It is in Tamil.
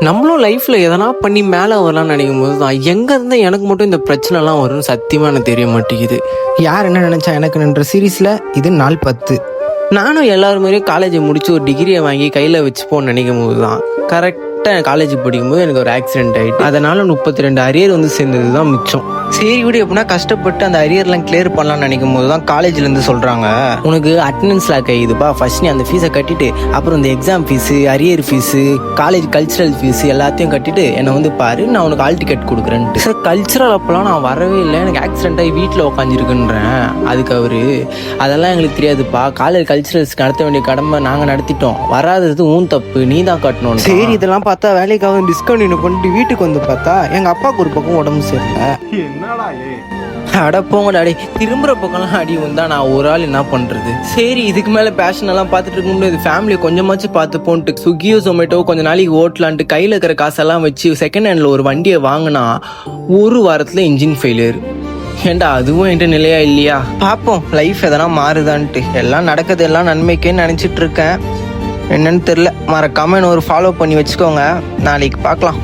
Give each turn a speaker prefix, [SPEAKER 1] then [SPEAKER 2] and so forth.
[SPEAKER 1] நம்மளும் லைஃப்பில் எதனா பண்ணி மேலே வரலாம்னு நினைக்கும் போது தான் எங்கேருந்து எனக்கு மட்டும் இந்த பிரச்சனைலாம் வரும்னு சத்தியமாக எனக்கு தெரிய மாட்டேங்குது.
[SPEAKER 2] யார் என்ன நினச்சா எனக்குன்ற சீரீஸில் இது நாள் 10.
[SPEAKER 1] நானும் எல்லாரும் மாதிரியும் காலேஜை முடிச்சு ஒரு டிகிரியை வாங்கி கையில் வச்சுப்போன்னு நினைக்கும் போது தான் கரெக்டாக காலேஜ் படிக்கும்போது எனக்கு ஒரு ஆக்சிடென்ட் ஆகிட்டு அதனால் 32 அரியர் வந்து சேர்ந்தது தான் மிச்சம். சரி விடு, எப்படின்னா கஷ்டப்பட்டு அந்த அரியர்லாம் கிளியர் பண்ணலாம்னு நினைக்கும் போது தான் காலேஜ்லேருந்து சொல்கிறாங்க, உனக்கு அட்டண்டன்ஸ் லாக் ஆகிடுதுப்பா, ஃபர்ஸ்ட் நீ அந்த ஃபீஸை கட்டிட்டு அப்புறம் இந்த exam fees, arrear fees, college cultural fees எல்லாத்தையும் கட்டிட்டு என்னை வந்து பாரு, நான் உனக்கு ஹால் டிக்கெட் கொடுக்குறேன்ட்டு. சார் கல்ச்சுரல் அப்போலாம் நான் வரவே இல்லை, எனக்கு ஆக்சிடென்ட் ஆகி வீட்டில் உட்காந்துருக்குன்றேன். அதுக்கு அவர் அதெல்லாம் எங்களுக்கு தெரியாதுப்பா, காலேஜ் கல்ச்சுரல்ஸ்க்கு நடத்த வேண்டிய கடமை நாங்கள் நடத்திட்டோம், வராதது ஊன் தப்பு, நீ தான் கட்டணும்.
[SPEAKER 2] சரி இதெல்லாம் பார்த்தா வேலைக்காக டிஸ்கண்டினியூ பண்ணிட்டு வீட்டுக்கு வந்து பார்த்தா எங்கள் அப்பாவுக்கு ஒரு பக்கம் உடம்பு சரியில்லை.
[SPEAKER 1] அட போங்கடா, அடி திரும்புற பக்கம்லாம் அடி வந்தா நான் ஒரு ஆள் என்ன பண்றது? சரி இதுக்கு மேல பேஷன் எல்லாம் பார்த்துட்டு இருக்க முடியாது, ஃபேமிலியை கொஞ்சமாச்சு பார்த்து போன்ட்டு ஸ்விக்கியோ ஜொமேட்டோ கொஞ்ச நாளைக்கு ஓட்டலான்ட்டு கையில் இருக்கிற காசெல்லாம் வச்சு செகண்ட் ஹேண்டில் ஒரு வண்டியை வாங்கினா ஒரு வாரத்தில் இன்ஜின் ஃபெயிலியர். ஏண்டா அதுவும் என்கிட்ட நிலையா இல்லையா? பார்ப்போம் லைஃப் எதனா மாறுதான்ட்டு. எல்லாம் நடக்குது எல்லாம் நன்மைக்கேன்னு நினச்சிட்டு இருக்கேன். என்னன்னு தெரில. மறக்காம என்ன ஒரு ஃபாலோ பண்ணி வச்சுக்கோங்க. நாளைக்கு பார்க்கலாம்.